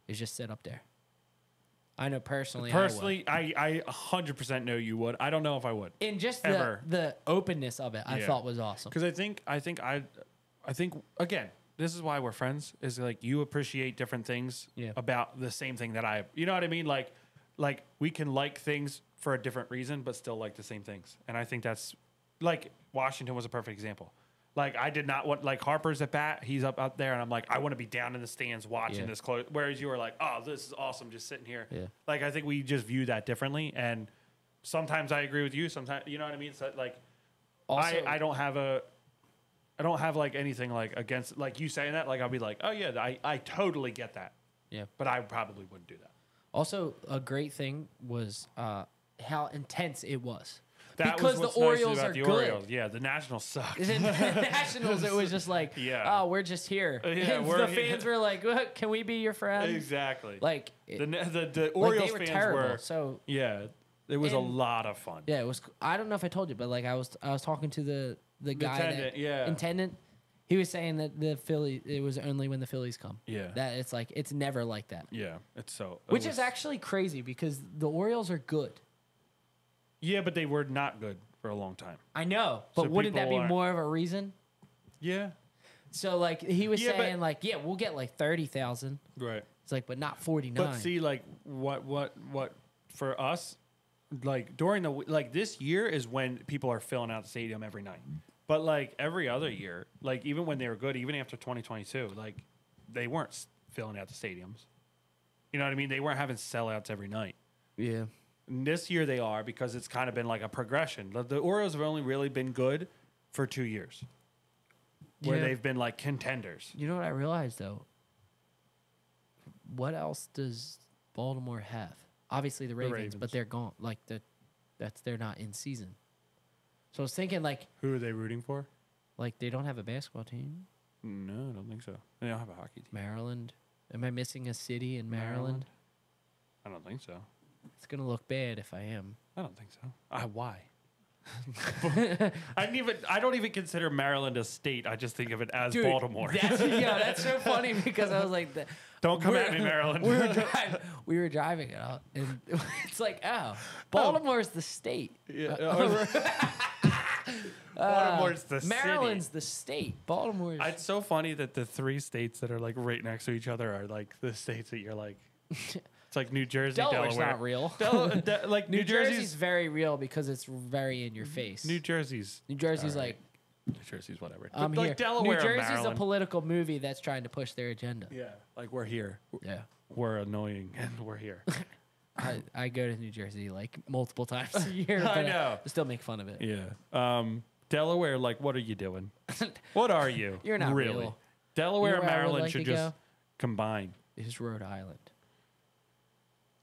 Is just sit up there. I know personally. I 100% know you would. I don't know if I would. And just the openness of it, I thought was awesome. Because I think again, this is why we're friends. Is like you appreciate different things about the same thing that I. You know what I mean? Like we can like things for a different reason, but still like the same things. And I think that's like Washington was a perfect example. Like I did not want like Harper's at bat. He's up there, and I'm like, I want to be down in the stands watching this close. Whereas you were like, oh, this is awesome, just sitting here. Yeah. Like I think we just view that differently, and sometimes I agree with you. Sometimes you know what I mean. So, like, also, I don't have like anything like against like you saying that. Like I'll be like, oh yeah, I totally get that. Yeah. But I probably wouldn't do that. Also, a great thing was how intense it was. That because was the Orioles are the good. Orioles. Yeah, the Nationals sucked. The Nationals, it was just like, oh, we're just here. Yeah, the fans were like, can we be your friend? Exactly. Like the Orioles they were fans terrible. were. So it was a lot of fun. Yeah, it was. I don't know if I told you, but like I was talking to the guy intendant. He was saying that it was only when the Phillies come. Yeah. That it's never like that. Yeah, it's so. Which is actually crazy because the Orioles are good. Yeah, but they were not good for a long time. I know, but So wouldn't that be people aren't- more of a reason? Yeah. So like he was Yeah, saying, like we'll get like 30,000. Right. It's like, but not 49. But see, like what for us, like during the like this year is when people are filling out the stadium every night. But like every other year, like even when they were good, even after 2022, like they weren't filling out the stadiums. You know what I mean? They weren't having sellouts every night. Yeah. And this year they are because it's kind of been like a progression. The Orioles have only really been good for 2 years, where they've been like contenders. You know what I realized though? What else does Baltimore have? Obviously the Ravens. But they're gone. Like they're not in season. So I was thinking like, Who are they rooting for? like they don't have a basketball team. No, I don't think so. They don't have a hockey team. Maryland. Am I missing a city in Maryland? I don't think so. It's gonna look bad if I am. I don't think so. Why? I don't even consider Maryland a state. I just think of it as Baltimore. That's so funny because I was like, Don't come at me, Maryland. we were driving it out, and it's like, Baltimore's the state. Baltimore's the Maryland's city. the state. Baltimore's. It's so funny that the three states that are like right next to each other are like the states that you're like. It's like New Jersey, Delaware's Delaware. not real. Like New Jersey's very real because it's very in your face. New Jersey's like. New Jersey's whatever. I'm like here. Delaware, New Jersey's a Maryland. political movie that's trying to push their agenda. Yeah, like we're here. Yeah. We're annoying and we're here. I go to New Jersey like multiple times a year. But I know. I still make fun of it. Yeah. Delaware, like, what are you doing? What are you? You're not really. real. Delaware You know and where I would Maryland like should to just go? combine. Is Rhode Island.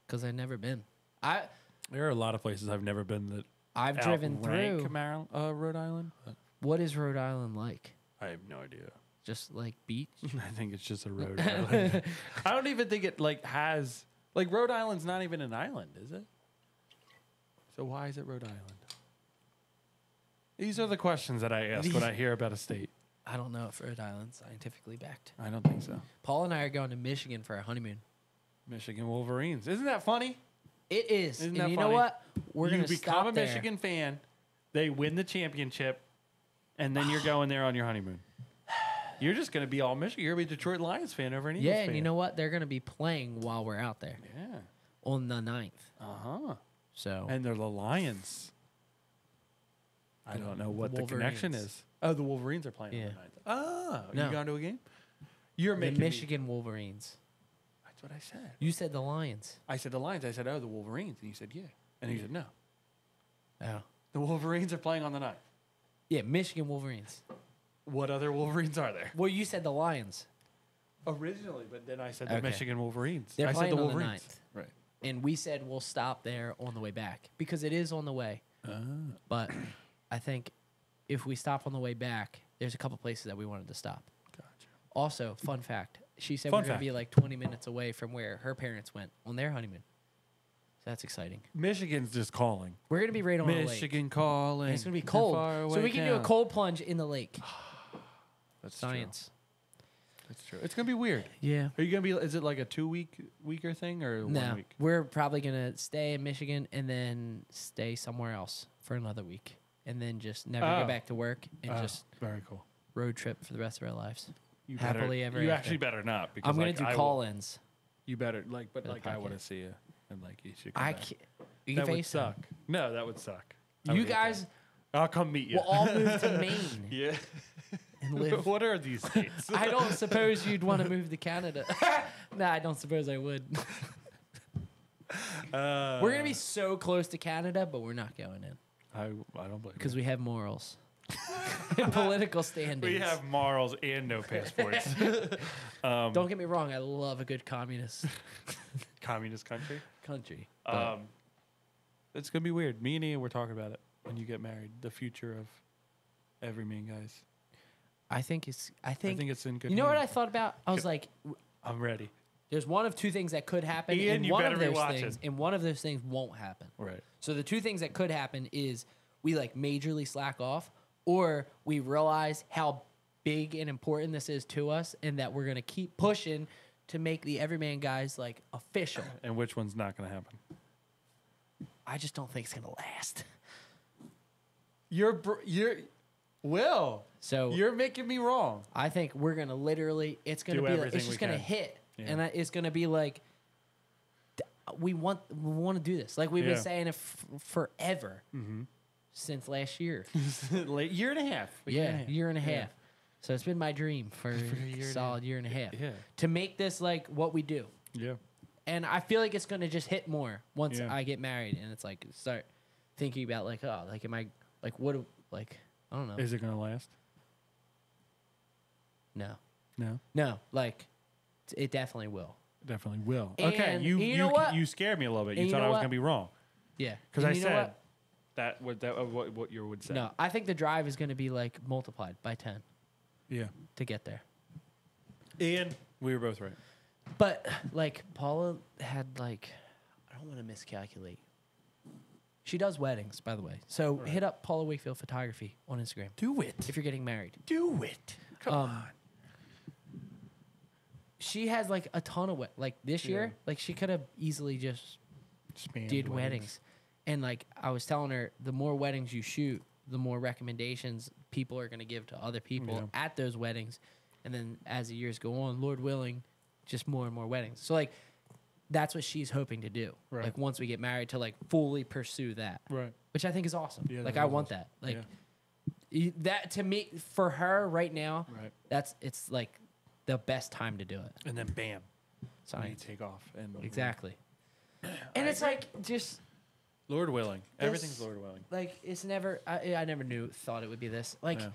Because I've never been. There are a lot of places I've never been that I've driven through. Maryland, Rhode Island. What is Rhode Island like? I have no idea. Just like beach? I think it's just a Rhode Island. I don't even think it like has like Rhode Island's not even an island, is it? So why is it Rhode Island? These are the questions that I ask when I hear about a state. I don't know if Rhode Island's scientifically backed. I don't think so. Paul and I are going to Michigan for our honeymoon. Michigan Wolverines. Isn't that funny? It is. Isn't and that you funny? know what? We're going to become stop a there. Michigan fan. They win the championship, and then you're going there on your honeymoon. You're just gonna be all Michigan. You're gonna be a Detroit Lions fan over an Eagles Yeah, fan. and you know what? They're going to be playing while we're out there Yeah. on the 9th. Uh-huh. So And they're the Lions. I don't know what the connection Wolverines. is. Oh, the Wolverines are playing Yeah. on the 9th. Oh, No. you gone to a game? You're the making me- Michigan Wolverines. That's what I said. You said the Lions. I said the Lions. I said, oh, the Wolverines. And you said, yeah. And he said, no. Oh. The Wolverines are playing on the 9th. Yeah, Michigan Wolverines. What other Wolverines are there? Well, you said the Lions. Originally, but then I said the Okay. Michigan Wolverines. They're I said playing the on the Wolverines. 9th. Right. And we said we'll stop there on the way back because it is on the way. But I think if we stop on the way back, there's a couple places that we wanted to stop. Gotcha. Also, fun fact. She said Fun we're going to fact. be like 20 minutes away from where her parents went on their honeymoon. So that's exciting. Michigan's just calling. We're going to be right on a lake. Michigan calling. And it's going to be The cold. faraway So we can do a town. cold plunge in the lake. That's Science. True. That's true. It's gonna be weird. Yeah. Are you gonna be? Is it like a 2-weeker thing or No, 1 week? we're probably going to stay in Michigan and then stay somewhere else for another week. And then just never Oh. go back to work and just very cool. road trip for the rest of our lives. You Happily better, ever You after. actually better not because I'm going like, to do I will- call-ins. You better like, but for the like I want to podcast. see you and like you should. Come I back. can't. You can That would FaceTime. suck. No, that would suck. I would You hate that. guys I'll come meet you. will all move to Maine Yeah. and live. What are these states? I don't suppose you'd want to move to Canada. Nah, I don't suppose I would. We're going to be so close to Canada, but we're not going in I don't blame because you. we have morals and political standings. We have morals and no passports. Don't get me wrong, I love a good communist Communist country. country. but It's gonna be weird. Me and Ian were talking about it when you get married. The future of Everyman guys. I think it's. I think it's in good. You know what I hands. thought about? I was like, I'm ready. there's one of two things that could happen, Ian, and you one better of be those watching. things, and one of those things won't happen. Right. So the two things that could happen is we like majorly slack off, or we realize how big and important this is to us, and that we're gonna keep pushing to make the Everyman guys like official. And which one's not gonna happen? I just don't think it's gonna last. You're Will. So You're making me wrong. I think we're gonna literally. It's gonna Do be. Like, everything it's we just gonna can. hit, Yeah. and it's gonna be like. We want to do this. Like we've Yeah. been saying it forever since last year. Late year and a half. Year and a half. Yeah. So it's been my dream for a year and a a solid year and a half. Yeah. To make this like what we do. Yeah. And I feel like it's gonna just hit more once Yeah. I get married, and it's like start thinking about like, oh, like am I like what like I don't know. Is it gonna last? No. No. Like it definitely will. Definitely will. And Okay. you know what? You scared me a little bit. And You you thought know I was what? gonna be wrong Yeah. because And I you know said what? what you would say. No, I think the drive is gonna be like multiplied by 10 Yeah. to get there. And we were both right. But like Paula had like I don't want to miscalculate. She does weddings, by the way. So hit up Paula Wakefield Photography on Instagram Do it. if you're getting married. Do it. Come on. She has like a ton of like this year, like she could have easily just Spanned did weddings. And like I was telling her, the more weddings you shoot, the more recommendations people are going to give to other people Yeah. at those weddings. And then as the years go on, Lord willing, just more and more weddings. So like that's what she's hoping to do. Right. Like once we get married to like fully pursue that. Right. Which I think is awesome. Yeah, like that I is want awesome. that. Like Yeah. that to me for her right now, Right. it's like the best time to do it. And then bam. So you Science. take off and Exactly. And it's like just Lord willing. Everything's Lord willing. like it's never I never thought it would be this. Like Yeah.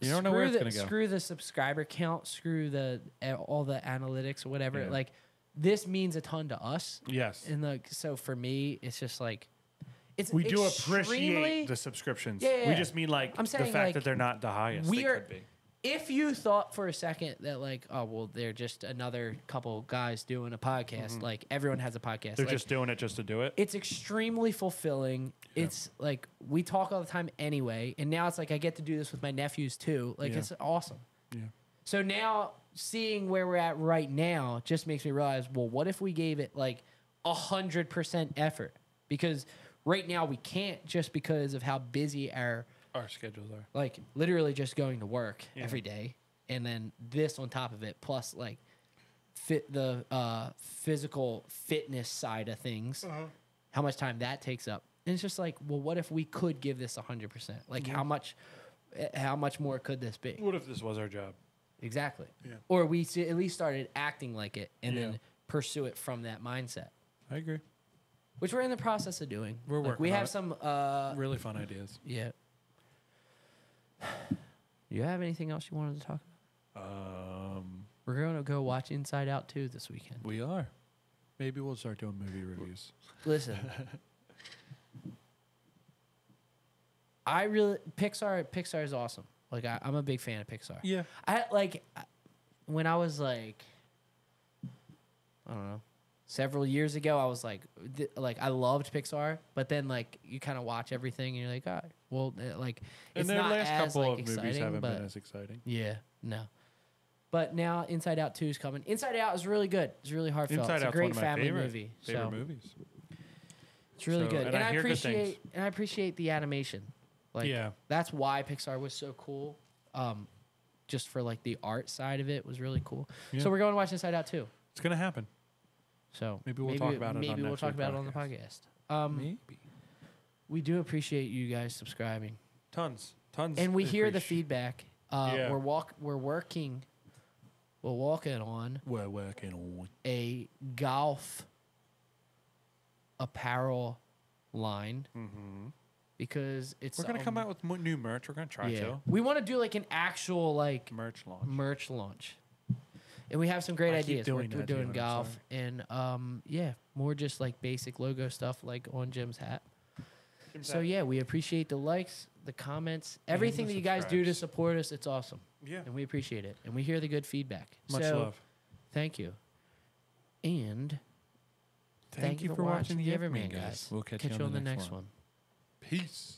You don't know where it's gonna go. Screw the subscriber count, screw the all the analytics or whatever. Yeah. Like this means a ton to us. Yes. And like so for me, it's just like it's We do extremely- appreciate the subscriptions. Yeah, yeah, We yeah. just mean like I'm the saying, fact like, that they're not the highest we they are- could be. If you thought for a second that like, oh well, they're just another couple guys doing a podcast, like everyone has a podcast. Mm-hmm. They're like, just doing it just to do it. it's extremely fulfilling. Yeah. It's like we talk all the time anyway, and now it's like I get to do this with my nephews too. Like Yeah. it's awesome. Yeah. So now seeing where we're at right now just makes me realize, well, what if we gave it like 100% effort? Because right now we can't just because of how busy our Our schedules are. like literally just going to work Yeah. every day and then this on top of it, plus like physical fitness side of things, how much time that takes up. And it's just like, well, what if we could give this 100%? Like, how much more could this be? What if this was our job? Exactly. Yeah. Or we at least started acting like it and then pursue it from that mindset, I agree. which we're in the process of doing. We're working We on have it. some Really fun ideas. Yeah. Do you have anything else you wanted to talk about? We're We're going to go watch Inside Out 2 this weekend. We are. Maybe we'll start doing movie reviews. Listen. Pixar is awesome. Like I'm a big fan of Pixar. Yeah. When I was like, I don't know, several years ago, I was like I loved Pixar, but then like you kind of watch everything and you're like, all right, well, like And it's their not last as couple like of movies exciting, haven't but been as exciting. yeah, no. But now Inside Out 2 is coming. Inside Out is really good. It's really heartfelt. Inside it's a Out's great one of my family movie. favorite movies. It's really So- good, and I hear good things. I appreciate the animation. Like, Yeah. that's why Pixar was so cool. Just for like the art side of it was really cool. Yeah. So we're going to watch Inside Out 2. It's going to happen. So Maybe we'll talk about it on Maybe we'll next talk week's about it on the podcast. Maybe. We do appreciate you guys subscribing, Tons. and we hear the feedback. Yeah. We're working on We're working on. a golf apparel line because We're going to come out with new merch. We're going to try to. We want to do like an actual like Merch launch. merch launch. And we have some great I keep ideas. We're doing that, doing Dean, I'm golf and more just like basic logo stuff like on Jim's hat. So yeah, we appreciate the likes, the comments, everything the that you guys do to subscribes. support us. It's awesome. Yeah. And we appreciate it. And we hear the good feedback. Much So, love. Thank you. And Thank you for watching the Everman, Everman, guys. We'll catch you on the next one. Peace.